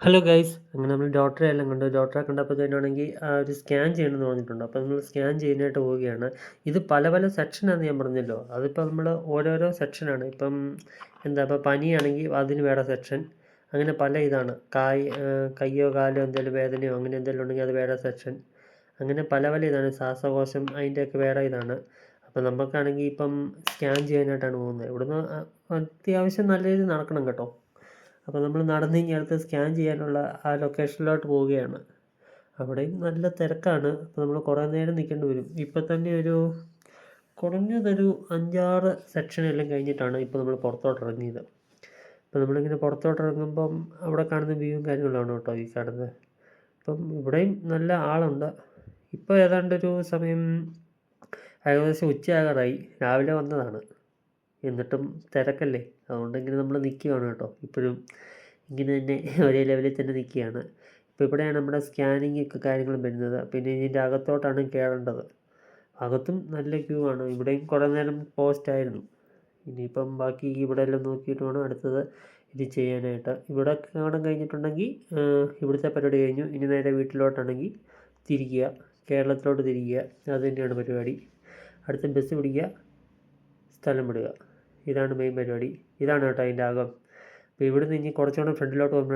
Hello guys, അങ്ങനെ നമ്മൾ ഡോക്ടറെ എല്ലാം കണ്ടു. ഡോക്ടറെ കണ്ടപ്പോൾ തന്നെയാണെങ്കിൽ ഒരു സ്കാൻ ചെയ്യണമെന്ന് പറഞ്ഞിട്ടുണ്ട്. അപ്പോൾ നമ്മൾ സ്കാൻ ചെയ്യാനായിട്ട് പോവുകയാണ്. ഇത് പല പല സെക്ഷനാണെന്ന് ഞാൻ പറഞ്ഞല്ലോ. അതിപ്പോൾ നമ്മൾ ഓരോരോ സെക്ഷനാണ്. ഇപ്പം ഇപ്പോൾ പനിയാണെങ്കിൽ അതിന് വേറെ സെക്ഷൻ, അങ്ങനെ പല ഇതാണ്. കയ്യോ കാലോ എന്തെങ്കിലും വേദനയോ അങ്ങനെ എന്തെങ്കിലും ഉണ്ടെങ്കിൽ അത് വേറെ സെക്ഷൻ, അങ്ങനെ പല പല ഇതാണ്. ശ്വാസകോശം അതിൻ്റെയൊക്കെ വേറെ ഇതാണ്. അപ്പോൾ നമുക്കാണെങ്കിൽ ഇപ്പം സ്കാൻ ചെയ്യാനായിട്ടാണ് പോകുന്നത്. ഇവിടുന്ന് അത്യാവശ്യം നല്ല രീതിയിൽ നടക്കണം കേട്ടോ. അപ്പോൾ നമ്മൾ നടന്ന് ഇനി അടുത്ത് സ്കാൻ ചെയ്യാനുള്ള ആ ലൊക്കേഷനിലോട്ട് പോവുകയാണ്. അവിടെയും നല്ല തിരക്കാണ്. അപ്പോൾ നമ്മൾ കുറേ നേരം നിൽക്കേണ്ടി വരും. ഇപ്പോൾ തന്നെ കുറഞ്ഞതൊരു 5-6 സെക്ഷനെല്ലാം കഴിഞ്ഞിട്ടാണ് ഇപ്പോൾ നമ്മൾ പുറത്തോട്ട് ഇറങ്ങിയത്. അപ്പോൾ നമ്മളിങ്ങനെ പുറത്തോട്ട് ഇറങ്ങുമ്പം അവിടെ കാണുന്ന വ്യൂവും കാര്യങ്ങളാണ് കേട്ടോ ഈ കാണുന്നത്. ഇപ്പം ഇവിടെയും നല്ല ആളുണ്ട്. ഇപ്പോൾ ഏതാണ്ടൊരു സമയം ഏകദേശം ഉച്ചയാകാറായി. രാവിലെ വന്നതാണ്, എന്നിട്ടും തിരക്കല്ലേ. അതുകൊണ്ടിങ്ങനെ നമ്മൾ നിൽക്കുകയാണ് കേട്ടോ. ഇപ്പോഴും ഇങ്ങനെ തന്നെ ഒരേ ലെവലിൽ തന്നെ നിൽക്കുകയാണ്. ഇപ്പോൾ ഇവിടെയാണ് നമ്മുടെ സ്കാനിങ്ങൊക്കെ കാര്യങ്ങളും വരുന്നത്. പിന്നെ ഇതിൻ്റെ അകത്തോട്ടാണ് കയറേണ്ടത്. അകത്തും നല്ല ക്യൂ ആണ്. ഇവിടെയും കുറേ നേരം പോസ്റ്റായിരുന്നു. ഇനിയിപ്പം ബാക്കി ഇവിടെ എല്ലാം നോക്കിയിട്ട് വേണം അടുത്തത് ഇത് ചെയ്യാനായിട്ട്. ഇവിടെ കാണാൻ കഴിഞ്ഞിട്ടുണ്ടെങ്കിൽ ഇവിടുത്തെ പരിപാടി കഴിഞ്ഞു. ഇനി നേരെ വീട്ടിലോട്ടാണെങ്കിൽ തിരിക്കുക, കേരളത്തിലോട്ട് തിരിക്കുക. അത് തന്നെയാണ് പരിപാടി. അടുത്ത ബസ് പിടിക്കുക, സ്ഥലം വിടുക. ഇതാണ് മെയിൻ പരിപാടി. ഇതാണ് കേട്ടോ അതിൻ്റെ അകം. അപ്പോൾ ഇവിടുന്ന് ഇനി കുറച്ചുകൂടെ ഫ്രണ്ടിലോട്ട് പോകുമ്പോൾ